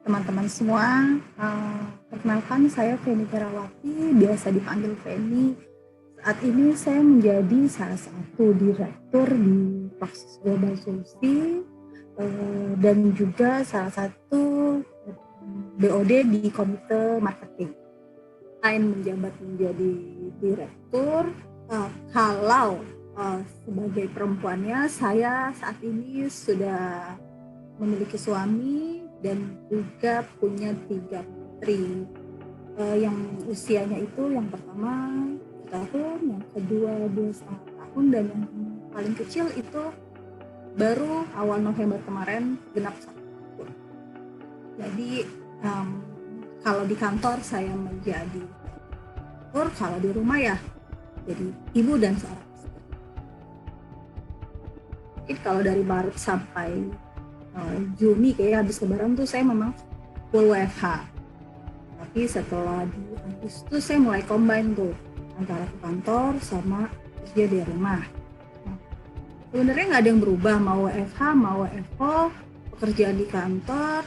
teman-teman semua. Perkenalkan, saya Feni Terawati, biasa dipanggil Feni. Saat ini saya menjadi salah satu direktur di Proxys Global Solusi dan juga salah satu BOD di Komite Marketing. Selain menjabat menjadi direktur, kalau sebagai perempuannya, saya saat ini sudah memiliki suami dan juga punya 3 putri yang usianya itu yang pertama 1 tahun, yang kedua 2,5 tahun, dan yang paling kecil itu baru awal November kemarin genap 1 tahun. Jadi kalau di kantor saya menjadi direktur, kalau di rumah ya jadi ibu dan seorang istri. Mungkin kalau dari Maret sampai Juni kayak habis lebaran tuh saya memang full WFH. Tapi setelah di Agustus saya mulai combine tuh antara ke kantor sama kerja di rumah. Nah, sebenarnya nggak ada yang berubah, mau WFH mau WFO, pekerjaan di kantor.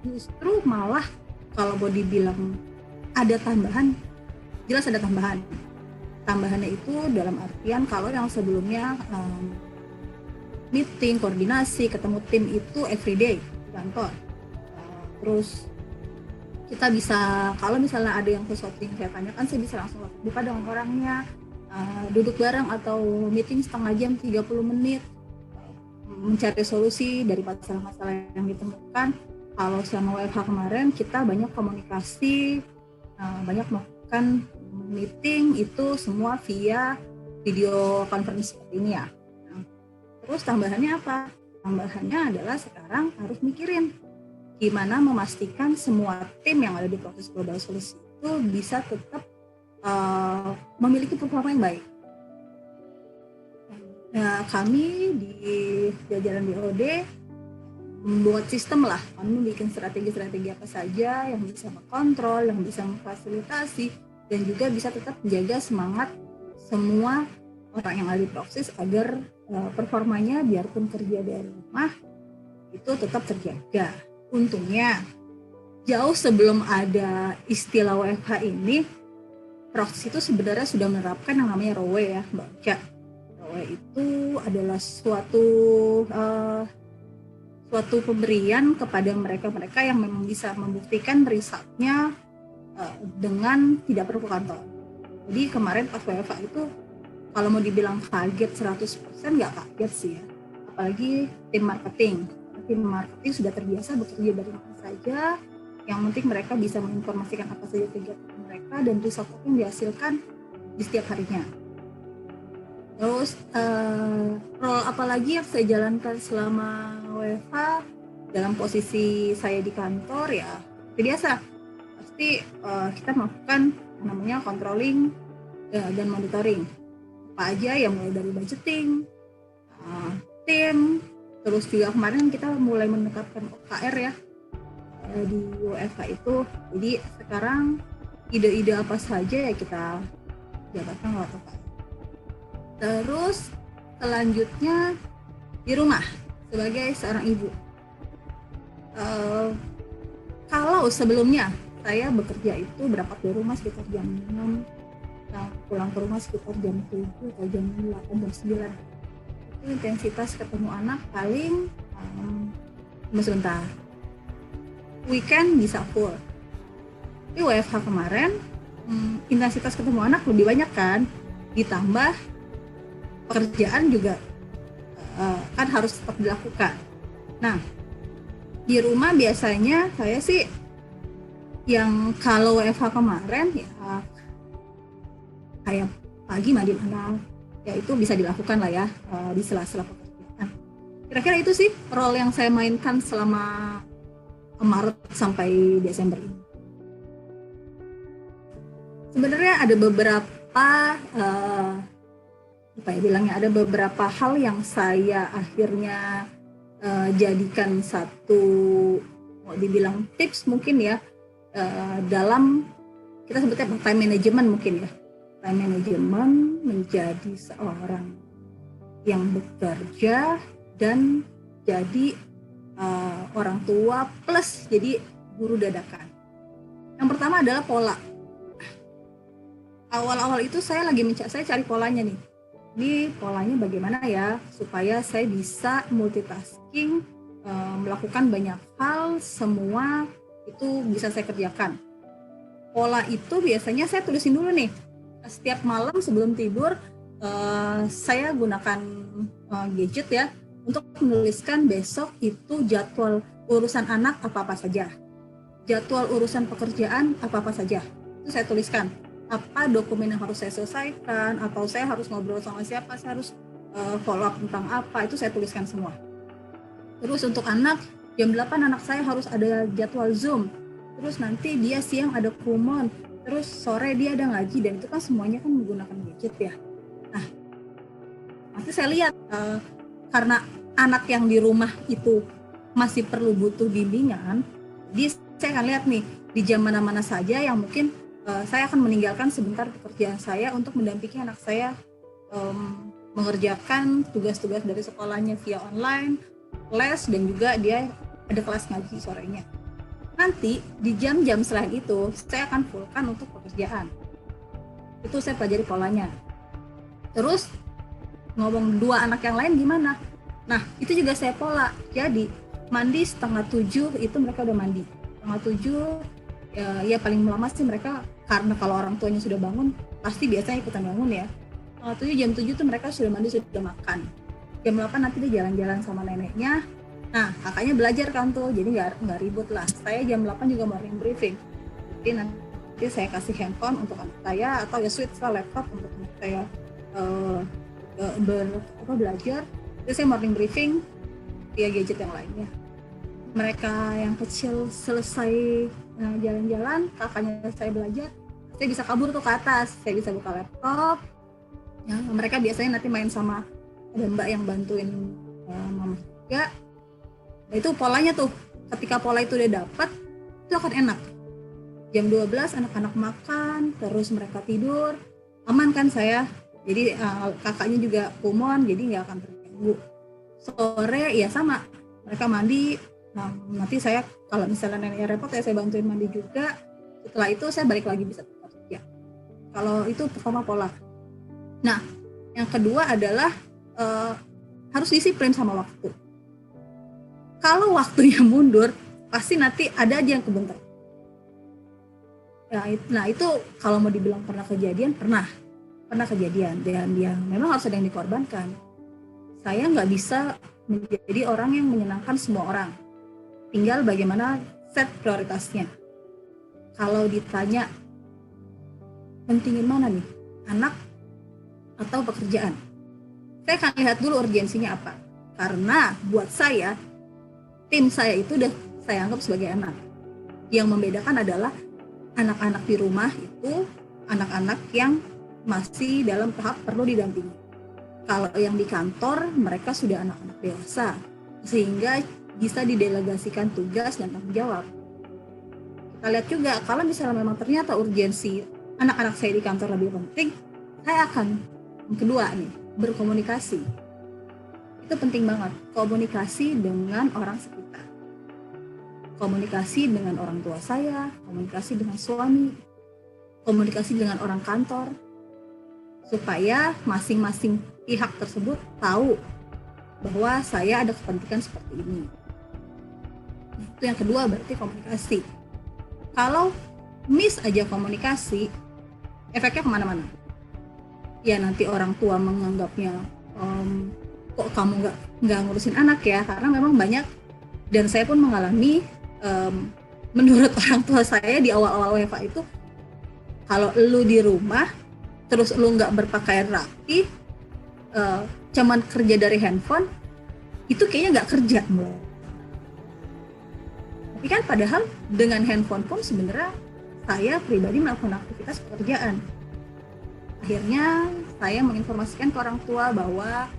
Justru malah kalau mau dibilang ada tambahan, jelas ada tambahan. Tambahannya itu dalam artian kalau yang sebelumnya meeting, koordinasi, ketemu tim itu everyday di kantor. Terus kita bisa, kalau misalnya ada yang sesuatu yang saya tanyakan, saya bisa langsung buka dengan orangnya, duduk bareng atau meeting setengah jam, 30 menit, mencari solusi dari masalah-masalah yang ditemukan. Kalau selama WFH kemarin kita banyak komunikasi, banyak melakukan meeting itu semua via video conference seperti ini ya. Terus tambahannya apa? Tambahannya adalah sekarang harus mikirin gimana memastikan semua tim yang ada di Proxys Global Solusi itu bisa tetap memiliki performa yang baik. Nah, kami di jajaran BOD membuat sistem lah, kami bikin strategi-strategi apa saja yang bisa mengontrol, yang bisa memfasilitasi, dan juga bisa tetap menjaga semangat semua orang yang ada di Proxys agar performanya biarpun kerja dari rumah itu tetap terjaga. Untungnya jauh sebelum ada istilah WFH ini, Proxys itu sebenarnya sudah menerapkan yang namanya ROWE ya, Mbak Ocha. ROWE itu adalah suatu pemberian kepada mereka-mereka yang memang bisa membuktikan risetnya dengan tidak perlu kantor. Jadi kemarin pas WFH itu kalau mau dibilang kaget 100% nggak kaget sih ya. Apalagi tim marketing. Tim marketing sudah terbiasa bekerja dari mana saja. Yang penting mereka bisa menginformasikan apa saja kegiatan mereka dan result yang dihasilkan di setiap harinya. Terus role apalagi yang saya jalankan selama WFH dalam posisi saya di kantor ya seperti biasa. Pasti kita melakukan namanya controlling dan monitoring. Apa aja yang mulai dari budgeting, tim, terus juga kemarin kita mulai menetapkan OKR ya di WFH itu. Jadi sekarang ide-ide apa saja ya kita jabarkan lewat OKR. Terus selanjutnya di rumah sebagai seorang ibu. Kalau sebelumnya saya bekerja itu berangkat dari rumah sekitar jam 6, pulang ke rumah sekitar jam 7 atau jam 8, jam 9. Itu intensitas ketemu anak paling sebentar. Weekend bisa full. Di WFH kemarin intensitas ketemu anak lebih banyak kan, ditambah pekerjaan juga kan harus tetap dilakukan. Nah, di rumah biasanya saya sih yang kalau WFH kemarin ya kayak pagi mandi anak, ya itu bisa dilakukan lah ya di sela-sela pekerjaan. Kira-kira itu sih role yang saya mainkan selama Maret sampai Desember ini. Sebenarnya ada beberapa ada beberapa hal yang saya akhirnya jadikan satu mau dibilang tips mungkin ya dalam kita sebutnya time management mungkin ya. Time management menjadi seorang yang bekerja dan jadi orang tua plus jadi guru dadakan. Yang pertama adalah pola. Awal-awal itu saya cari polanya nih. Ini polanya bagaimana ya supaya saya bisa multitasking, melakukan banyak hal, semua itu bisa saya kerjakan. Pola itu biasanya saya tulisin dulu nih. Setiap malam sebelum tidur saya gunakan gadget ya untuk menuliskan besok itu jadwal urusan anak apa-apa saja. Jadwal urusan pekerjaan apa-apa saja. Itu saya tuliskan. Apa dokumen yang harus saya selesaikan, atau saya harus ngobrol sama siapa, saya harus follow up tentang apa, itu saya tuliskan semua. Terus untuk anak, jam 8 anak saya harus ada jadwal Zoom, terus nanti dia siang ada kumon, terus sore dia ada ngaji, dan itu kan semuanya kan menggunakan gadget ya. Nah, nanti saya lihat, karena anak yang di rumah itu masih perlu butuh bimbingan, jadi saya akan lihat nih, di jam mana-mana saja yang mungkin saya akan meninggalkan sebentar pekerjaan saya untuk mendampingi anak saya mengerjakan tugas-tugas dari sekolahnya via online, les, dan juga dia ada kelas ngaji sorenya. Nanti di jam-jam selain itu saya akan fullkan untuk pekerjaan. Itu saya pelajari polanya. Terus ngomong dua anak yang lain gimana? Nah itu juga saya pola. Jadi mandi 6:30 itu mereka udah mandi. 6:30 ya paling lama sih mereka, karena kalau orang tuanya sudah bangun pasti biasanya ikutan bangun ya. Jam 7 tuh mereka sudah mandi, sudah makan. Jam 8 nanti dia jalan-jalan sama neneknya. Nah kakaknya belajar kan tuh, jadi nggak ribut lah. Saya jam 8 juga morning briefing. Jadi nanti saya kasih handphone untuk anak saya, atau ya switch ke laptop untuk anak saya belajar. Jadi saya morning briefing via gadget yang lainnya. Mereka yang kecil selesai jalan-jalan, kakaknya saya belajar, saya bisa kabur tuh ke atas, saya bisa buka laptop ya. Mereka biasanya nanti main sama ada mbak yang bantuin mama juga. Nah, itu polanya tuh, ketika pola itu udah dapat, itu akan enak. Jam 12 anak-anak makan, terus mereka tidur, aman kan saya. Jadi kakaknya juga kumon, jadi nggak akan terganggu. Sore ya sama, mereka mandi. Nah, nanti saya kalau misalnya neneknya repot ya saya bantuin mandi juga. Setelah itu saya balik lagi bisa kerja. Kalau itu pertama pola. Nah, yang kedua adalah harus disiplin sama waktu. Kalau waktunya mundur, pasti nanti ada aja yang kebentar. Ya, nah itu kalau mau dibilang pernah kejadian, pernah kejadian, dan yang memang harus ada yang dikorbankan. Saya nggak bisa menjadi orang yang menyenangkan semua orang. Tinggal bagaimana set prioritasnya. Kalau ditanya pentingin mana nih, anak atau pekerjaan, saya akan lihat dulu urgensinya apa. Karena buat saya, tim saya itu udah saya anggap sebagai anak. Yang membedakan adalah anak-anak di rumah itu anak-anak yang masih dalam tahap perlu didampingi. Kalau yang di kantor, mereka sudah anak-anak dewasa, sehingga bisa didelegasikan tugas dan tanggung jawab. Kita lihat juga, kalau misalnya memang ternyata urgensi anak-anak saya di kantor lebih penting, saya akan yang kedua nih, berkomunikasi. Itu penting banget, komunikasi dengan orang sekitar. Komunikasi dengan orang tua saya, komunikasi dengan suami, komunikasi dengan orang kantor, supaya masing-masing pihak tersebut tahu bahwa saya ada kepentingan seperti ini. Itu yang kedua, berarti komunikasi. Kalau miss aja komunikasi, efeknya kemana-mana. Ya nanti orang tua menganggapnya kok kamu nggak ngurusin anak ya, karena memang banyak, dan saya pun mengalami, menurut orang tua saya di awal-awal WFA itu, kalau lu di rumah terus lu nggak berpakaian rapi, cuman kerja dari handphone, itu kayaknya nggak kerja. Tapi kan padahal dengan handphone pun sebenarnya saya pribadi melakukan aktivitas pekerjaan. Akhirnya saya menginformasikan ke orang tua bahwa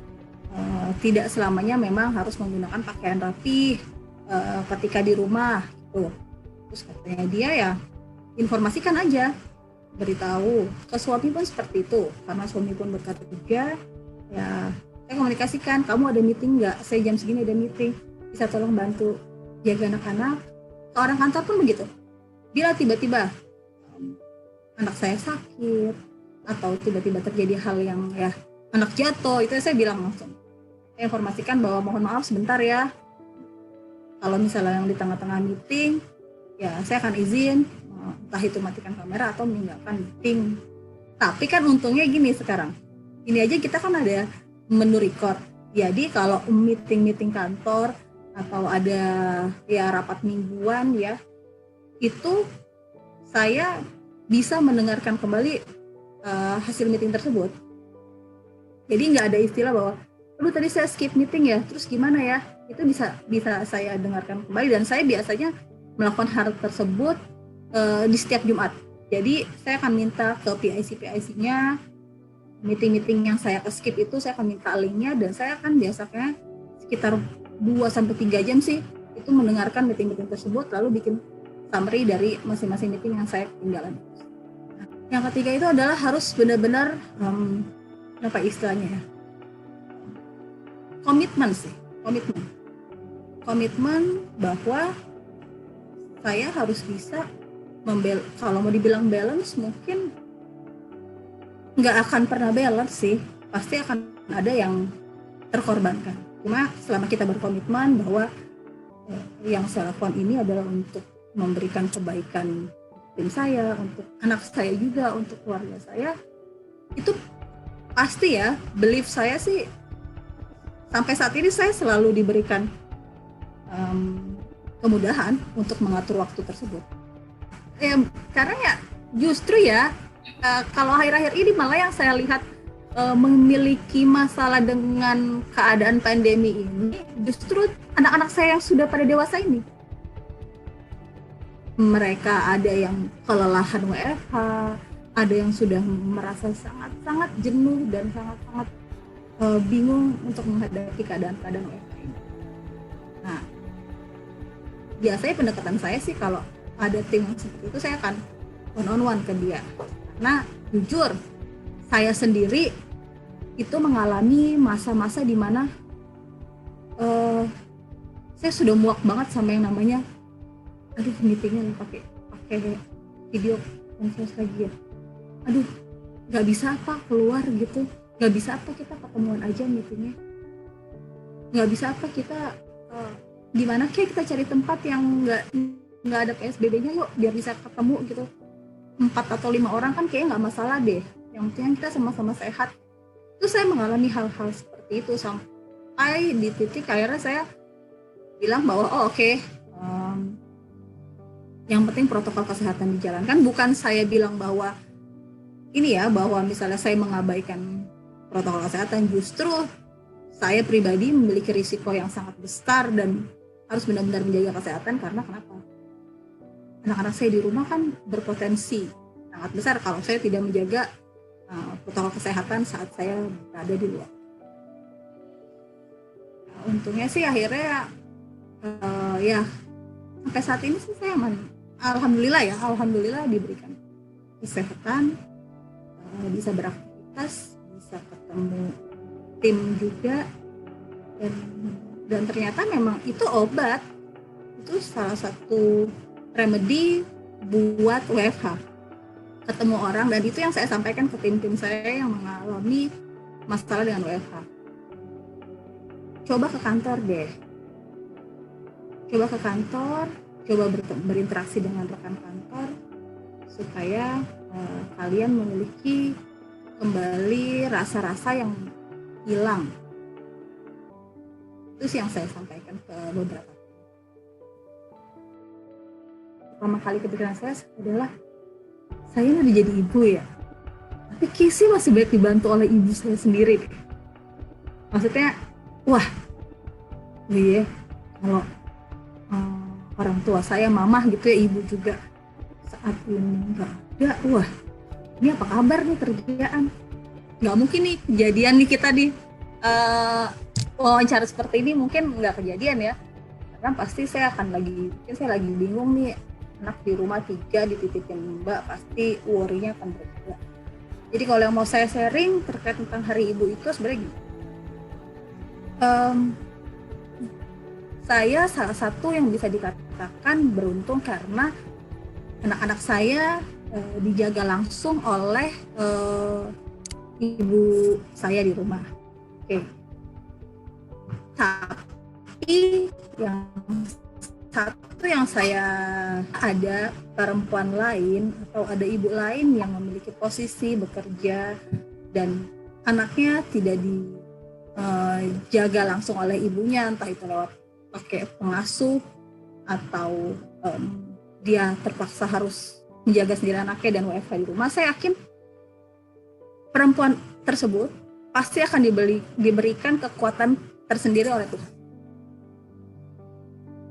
tidak selamanya memang harus menggunakan pakaian rapi ketika di rumah gitu. Terus katanya dia ya informasikan aja, beritahu ke suami pun seperti itu, karena suami pun berkata juga ya saya komunikasikan, kamu ada meeting nggak? Saya jam segini ada meeting, bisa tolong bantu jaga anak-anak, Orang kantor pun begitu. Bila tiba-tiba anak saya sakit atau tiba-tiba terjadi hal yang ya anak jatuh, itu saya bilang langsung, saya informasikan bahwa mohon maaf sebentar ya, kalau misalnya yang di tengah-tengah meeting ya saya akan izin entah itu matikan kamera atau meninggalkan meeting. Tapi kan untungnya gini sekarang, ini aja kita kan ada menu record, jadi kalau meeting kantor atau ada ya rapat mingguan ya, itu saya bisa mendengarkan kembali hasil meeting tersebut. Jadi nggak ada istilah bahwa, aduh tadi saya skip meeting ya, terus gimana ya? Itu bisa saya dengarkan kembali, dan saya biasanya melakukan hal tersebut di setiap Jumat. Jadi saya akan minta ke PIC-nya, meeting-meeting yang saya skip itu saya akan minta linknya, dan saya akan biasanya sekitar 2-3 jam sih itu mendengarkan meeting-meeting tersebut, lalu bikin summary dari masing-masing meeting yang saya ketinggalan. Yang ketiga itu adalah harus benar-benar apa istilahnya ya, komitmen bahwa saya harus bisa kalau mau dibilang balance, mungkin nggak akan pernah balance sih, pasti akan ada yang terkorbankan. Cuma selama kita berkomitmen bahwa yang saya lakukan ini adalah untuk memberikan kebaikan tim saya, untuk anak saya juga, untuk keluarga saya, itu pasti ya, belief saya sih sampai saat ini saya selalu diberikan kemudahan untuk mengatur waktu tersebut. Karena ya justru ya kalau akhir-akhir ini malah yang saya lihat memiliki masalah dengan keadaan pandemi ini justru anak-anak saya yang sudah pada dewasa ini. Mereka ada yang kelelahan WFH, ada yang sudah merasa sangat-sangat jenuh dan sangat-sangat bingung untuk menghadapi keadaan-keadaan WFH ini. Nah, biasanya pendekatan saya sih kalau ada tim yang seperti itu, saya akan one-on-one ke dia. Karena jujur, saya sendiri itu mengalami masa-masa di mana saya sudah muak banget sama yang namanya, aduh meetingnya pakai video conference lagi ya. Aduh, nggak bisa apa keluar gitu, nggak bisa apa kita ketemuan aja meetingnya, nggak bisa apa kita gimana kayak kita cari tempat yang nggak ada PSBB-nya yuk biar bisa ketemu gitu, 4 atau 5 orang kan kayaknya nggak masalah deh, yang penting kita sama-sama sehat. Terus saya mengalami hal-hal seperti itu sampai di titik akhirnya saya bilang bahwa yang penting protokol kesehatan dijalankan. Bukan saya bilang bahwa ini ya, bahwa misalnya saya mengabaikan protokol kesehatan, justru saya pribadi memiliki risiko yang sangat besar dan harus benar-benar menjaga kesehatan. Karena kenapa? Anak-anak saya di rumah kan berpotensi sangat besar kalau saya tidak menjaga protokol kesehatan saat saya berada di luar. Nah, untungnya sih akhirnya ya sampai saat ini sih saya aman. Alhamdulillah diberikan kesehatan, bisa beraktivitas, bisa ketemu tim juga, dan ternyata memang itu obat, itu salah satu remedi buat WFH, ketemu orang. Dan itu yang saya sampaikan ke tim-tim saya yang mengalami masalah dengan WFH. Coba ke kantor deh, coba berinteraksi dengan rekan kantor supaya kalian memiliki kembali rasa-rasa yang hilang. Itu sih yang saya sampaikan ke beberapa. Pertama kali kepikiran saya adalah, saya udah jadi ibu ya, tapi Casey masih banyak dibantu oleh ibu saya sendiri deh. Maksudnya, wah, iya, kalau orang tua saya, mamah gitu ya, ibu juga saat ini nggak ada, wah, ini apa kabar nih kerjaan? Nggak mungkin nih kejadian nih kita di wawancara seperti ini, mungkin nggak kejadian ya, karena pasti saya lagi bingung nih, anak di rumah 3 dititipin mbak, pasti worry-nya akan berbeda. Jadi kalau yang mau saya sharing terkait tentang hari ibu itu sebenarnya gini, saya salah satu yang bisa dikatakan mengatakan beruntung karena anak-anak saya dijaga langsung oleh ibu saya di rumah. Oke. Tapi yang satu yang saya ada perempuan lain atau ada ibu lain yang memiliki posisi bekerja dan anaknya tidak dijaga langsung oleh ibunya, entah itu lewat pakai pengasuh atau dia terpaksa harus menjaga sendiri anaknya dan WFH di rumah. Saya yakin perempuan tersebut pasti akan diberikan kekuatan tersendiri oleh Tuhan.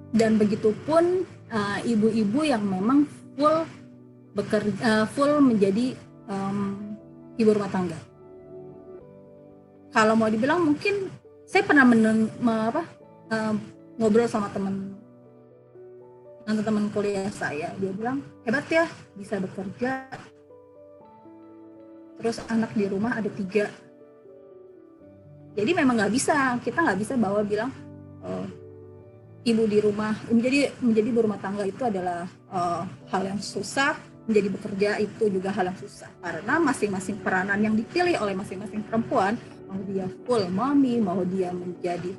Dan begitu pun ibu-ibu yang memang full menjadi ibu rumah tangga. Kalau mau dibilang mungkin saya pernah ngobrol sama teman kuliah saya, dia bilang hebat ya bisa bekerja, terus anak di rumah ada 3. Jadi memang kita nggak bisa bilang ibu di rumah menjadi ibu rumah tangga itu adalah hal yang susah, menjadi bekerja itu juga hal yang susah, karena masing-masing peranan yang dipilih oleh masing-masing perempuan, mau dia full mommy, mau dia menjadi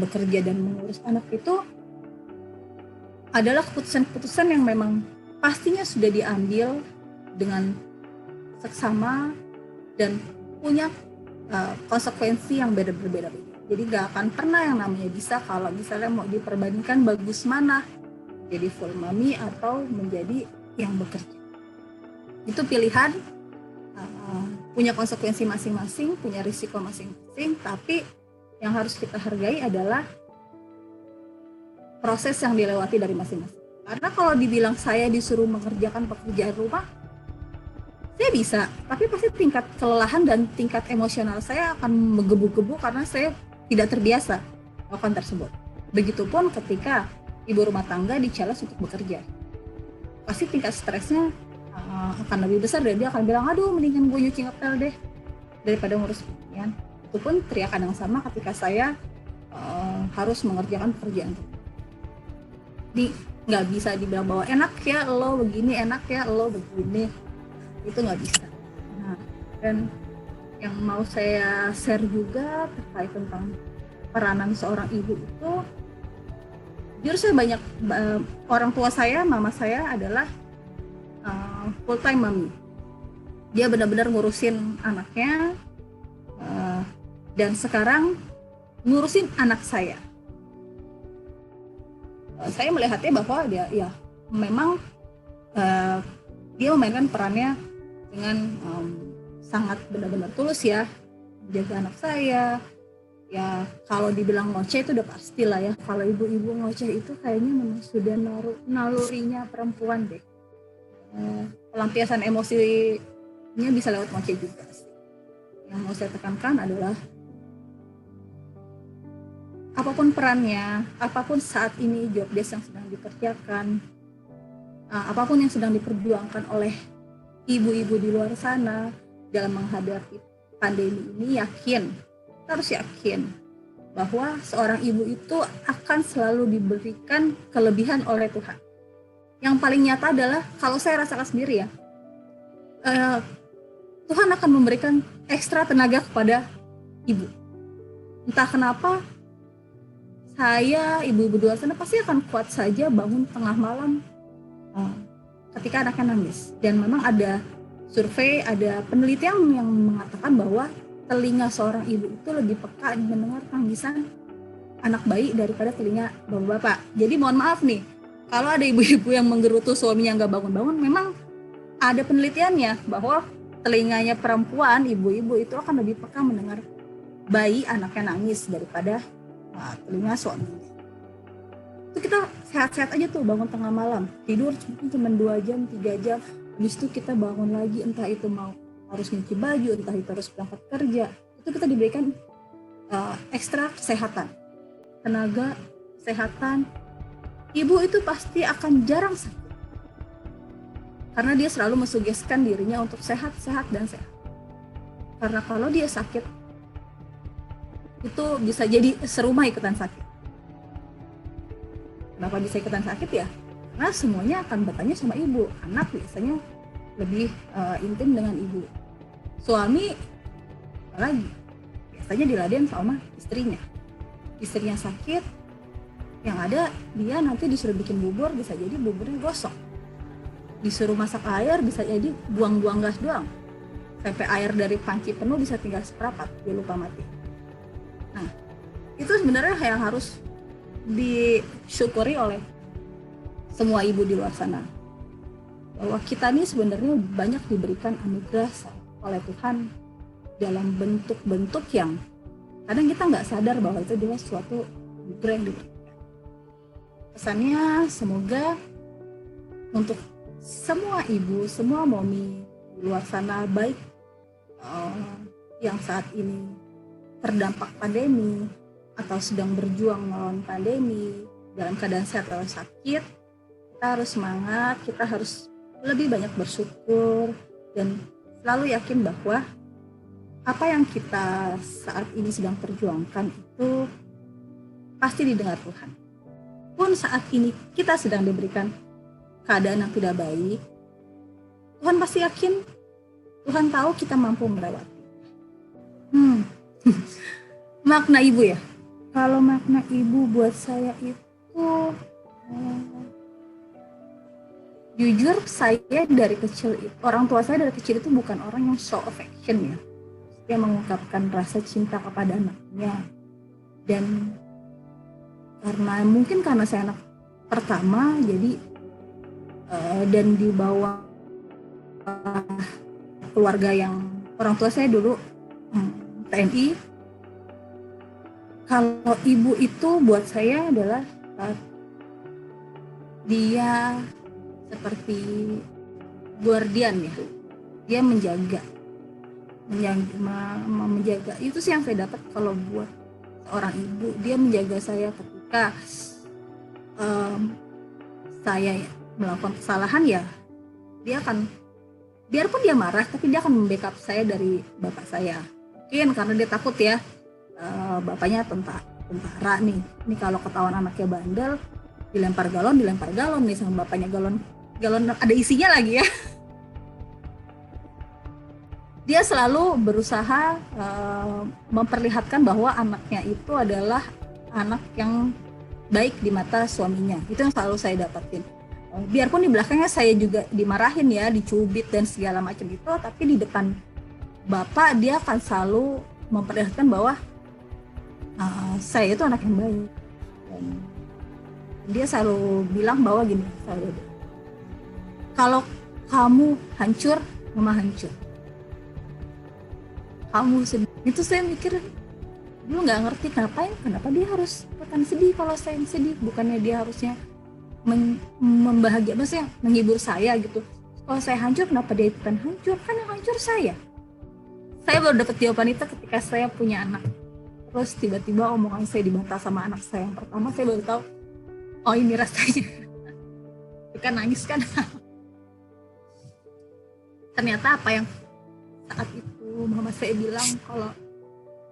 bekerja dan mengurus anak, itu adalah keputusan-keputusan yang memang pastinya sudah diambil dengan seksama dan punya konsekuensi yang berbeda-beda. Jadi gak akan pernah yang namanya bisa kalau misalnya mau diperbandingkan bagus mana, jadi full mommy atau menjadi yang bekerja. Itu pilihan, punya konsekuensi masing-masing, punya risiko masing-masing, tapi yang harus kita hargai adalah proses yang dilewati dari masing-masing. Karena kalau dibilang saya disuruh mengerjakan pekerjaan rumah, saya bisa, tapi pasti tingkat kelelahan dan tingkat emosional saya akan menggebu-gebu karena saya tidak terbiasa melakukan tersebut. Begitupun ketika ibu rumah tangga di-challenge untuk bekerja, pasti tingkat stresnya akan lebih besar dan dia akan bilang, aduh mendingan gue nyuci ngepel deh daripada ngurus pekerjaan. Itu pun teriakan yang sama ketika saya harus mengerjakan pekerjaan. Jadi nggak bisa dibilang bahwa enak ya lo begini, enak ya lo begini, itu nggak bisa. Nah, dan yang mau saya share juga terkait tentang peranan seorang ibu itu, jujur saya banyak, orang tua saya, mama saya adalah full time mommy. Dia benar-benar ngurusin anaknya, dan sekarang ngurusin anak saya. Saya melihatnya bahwa dia ya memang dia memainkan perannya dengan sangat benar-benar tulus ya, jaga anak saya. Ya kalau dibilang ngoceh itu udah pastilah ya, kalau ibu-ibu ngoceh itu kayaknya memang sudah nalurinya perempuan deh. Pelampiasan emosinya bisa lewat ngoceh juga sih. Yang mau saya tekankan adalah apapun perannya, apapun saat ini job desk yang sedang dikerjakan, apapun yang sedang diperjuangkan oleh ibu-ibu di luar sana dalam menghadapi pandemi ini, kita harus yakin bahwa seorang ibu itu akan selalu diberikan kelebihan oleh Tuhan. Yang paling nyata adalah kalau saya rasakan sendiri ya, Tuhan akan memberikan ekstra tenaga kepada ibu. Entah kenapa saya, ibu-ibu di luar sana pasti akan kuat saja bangun tengah malam ketika anaknya nangis. Dan memang ada survei, ada penelitian yang mengatakan bahwa telinga seorang ibu itu lebih peka mendengar tangisan anak bayi daripada telinga bapak-bapak. Jadi mohon maaf nih, kalau ada ibu-ibu yang menggerutu suaminya nggak bangun-bangun, memang ada penelitiannya bahwa telinganya perempuan, ibu-ibu itu akan lebih peka mendengar bayi anaknya nangis daripada telinga suaminya. Itu kita sehat-sehat aja tuh, bangun tengah malam, tidur cuma 2 jam, 3 jam, habis itu kita bangun lagi, entah itu mau harus nyuci baju, entah itu harus berangkat kerja, itu kita diberikan ekstra kesehatan, tenaga, kesehatan. Ibu itu pasti akan jarang sakit, karena dia selalu mensugeskan dirinya untuk sehat, sehat, dan sehat. Karena kalau dia sakit, itu bisa jadi serumah ikutan sakit. kenapa bisa ikutan sakit ya? Karena semuanya akan bertanya sama ibu. Anak biasanya lebih intim dengan ibu. Suami apalagi biasanya diladen sama istrinya. Istrinya sakit, yang ada dia nanti disuruh bikin bubur, bisa jadi buburnya gosong. Disuruh masak air, bisa jadi buang-buang gas doang. Sampai air dari panci penuh bisa tinggal seperempat, dia lupa mati. Nah, itu sebenarnya yang harus disyukuri oleh semua ibu di luar sana, bahwa kita ini sebenarnya banyak diberikan anugerah oleh Tuhan dalam bentuk-bentuk yang kadang kita nggak sadar bahwa itu adalah suatu anugerah yang diberikan. Pesannya semoga untuk semua ibu, semua momi di luar sana, baik yang saat ini terdampak pandemi atau sedang berjuang melawan pandemi dalam keadaan sehat atau sakit, kita harus semangat, kita harus lebih banyak bersyukur dan selalu yakin bahwa apa yang kita saat ini sedang perjuangkan itu pasti didengar Tuhan. Pun saat ini kita sedang diberikan keadaan yang tidak baik, Tuhan pasti yakin, Tuhan tahu kita mampu melewati. Makna ibu ya. Kalau makna ibu buat saya itu jujur, saya dari kecil, orang tua saya dari kecil itu bukan orang yang show affection ya. Dia mengungkapkan rasa cinta kepada anaknya. Dan karena saya anak pertama, jadi dan di bawah keluarga yang orang tua saya dulu TNI. Kalau ibu itu buat saya adalah dia seperti guardian ya, dia menjaga itu sih yang saya dapat. Kalau buat seorang ibu, dia menjaga saya ketika saya melakukan kesalahan ya, dia akan, biarpun dia marah, tapi dia akan membackup saya dari bapak saya. Mungkin karena dia takut ya, bapaknya tentara nih. Ini kalau ketahuan anaknya bandel, dilempar galon nih sama bapaknya, galon ada isinya lagi ya. Dia selalu berusaha memperlihatkan bahwa anaknya itu adalah anak yang baik di mata suaminya. Itu yang selalu saya dapatin. Biarpun di belakangnya saya juga dimarahin ya, dicubit dan segala macam itu, tapi di depan bapak dia akan selalu memperlihatkan bahwa saya itu anak yang baik. Dan dia selalu bilang bahwa gini, kalau kamu hancur, mama hancur. Kamu sedih. Itu saya mikir dulu nggak ngerti kenapa dia harus ikutan sedih kalau saya yang sedih. Bukannya dia harusnya membahagia, maksudnya menghibur saya gitu. Kalau saya hancur, kenapa dia ikutan hancur? Kan yang hancur saya. Saya baru dapat jawaban itu ketika saya punya anak. Terus tiba-tiba omongan saya dibantah sama anak saya yang pertama, saya baru tahu, oh ini rasanya. Bukan nangis kan. Ternyata apa yang saat itu mama saya bilang, kalau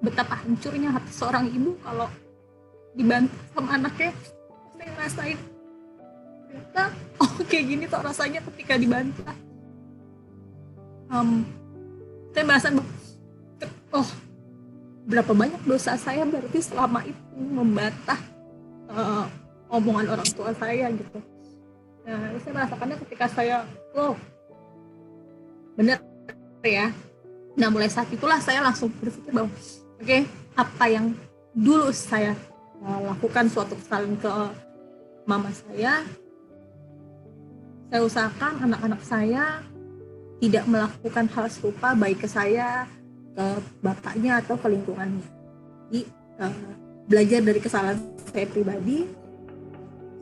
betapa hancurnya hati seorang ibu kalau dibantah sama anaknya, saya ngerasain ternyata kayak gini tuh rasanya ketika dibantah. Saya merasa berapa banyak dosa saya berarti selama itu membantah omongan orang tua saya gitu. Nah, saya merasakannya ketika saya bener ya. Nah, mulai saat itulah saya langsung berpikir bahwa apa yang dulu saya lakukan suatu kesalahan ke mama saya usahakan anak-anak saya tidak melakukan hal serupa, baik ke saya, ke bapaknya atau ke lingkungannya. Jadi belajar dari kesalahan saya pribadi,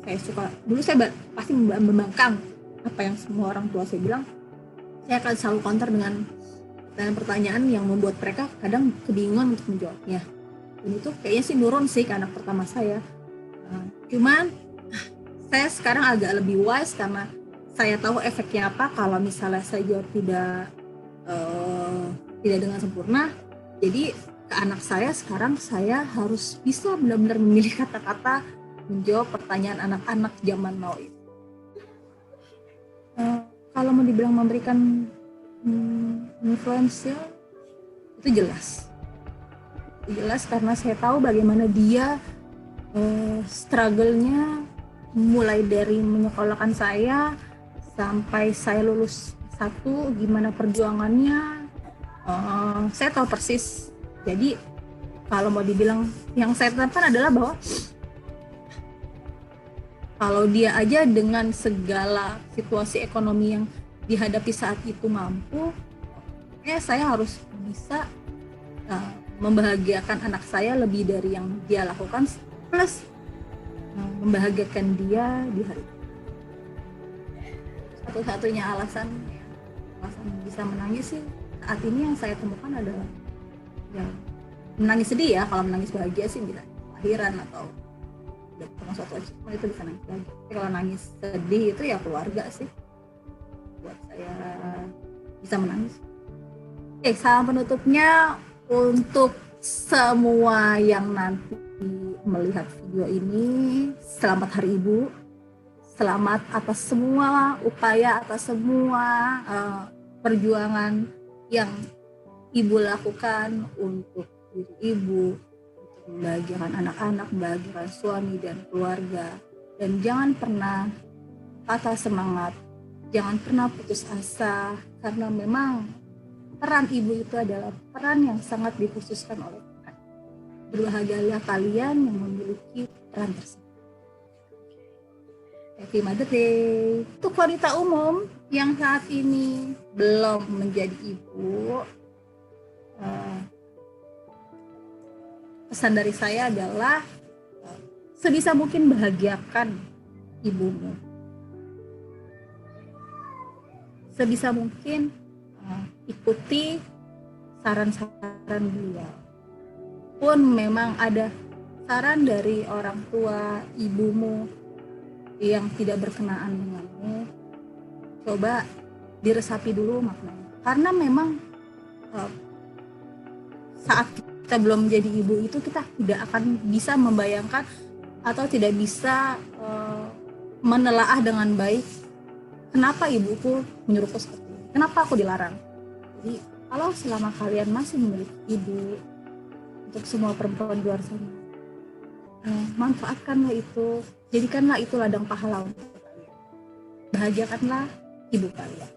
saya pasti membangkang apa yang semua orang tua saya bilang. Saya akan selalu counter dengan pertanyaan yang membuat mereka kadang kebingungan untuk menjawabnya. Dan itu kayaknya sih nurun sih ke anak pertama saya. Cuman saya sekarang agak lebih wise karena saya tahu efeknya apa kalau misalnya saya jawab tidak dengan sempurna. Jadi ke anak saya sekarang saya harus bisa benar-benar memilih kata-kata menjawab pertanyaan anak-anak zaman now itu. Kalau mau dibilang memberikan influence ya, itu jelas karena saya tahu bagaimana dia struggle-nya mulai dari menyekolahkan saya sampai saya lulus satu, gimana perjuangannya, saya tahu persis. Jadi kalau mau dibilang yang saya tetapkan adalah bahwa kalau dia aja dengan segala situasi ekonomi yang dihadapi saat itu mampu, saya harus bisa membahagiakan anak saya lebih dari yang dia lakukan, plus membahagiakan dia di hari itu. Satu-satunya alasan bisa menangis sih saat ini yang saya temukan adalah ya, menangis sedih ya. Kalau menangis bahagia sih bisa lahiran atau dengan suatu achievement itu bisa nangis lagi. Tapi kalau nangis sedih itu ya keluarga sih buat saya bisa menangis. Oke, salam penutupnya untuk semua yang nanti melihat video ini, selamat Hari Ibu. Selamat atas semua upaya, atas semua perjuangan yang Ibu lakukan untuk diri Ibu, membahagiakan anak-anak, membahagiakan suami dan keluarga. Dan jangan pernah patah semangat, jangan pernah putus asa, karena memang peran ibu itu adalah peran yang sangat dikhususkan oleh Tuhan. Berbahagialah kalian yang memiliki peran tersebut. Happy Mother's Day. Untuk wanita umum yang saat ini belum menjadi ibu, pesan dari saya adalah sebisa mungkin bahagiakan ibumu. Sebisa mungkin ikuti saran-saran beliau. Pun memang ada saran dari orang tua ibumu yang tidak berkenaan denganmu, coba diresapi dulu maknanya. Karena memang saat kita belum menjadi ibu itu kita tidak akan bisa membayangkan atau tidak bisa menelaah dengan baik kenapa ibuku menyuruhku seperti ini, kenapa aku dilarang. Jadi kalau selama kalian masih memiliki ibu, untuk semua perempuan di luar sana, manfaatkanlah itu, jadikanlah itu ladang pahala untuk kalian. Bahagiakanlah ibu kalian.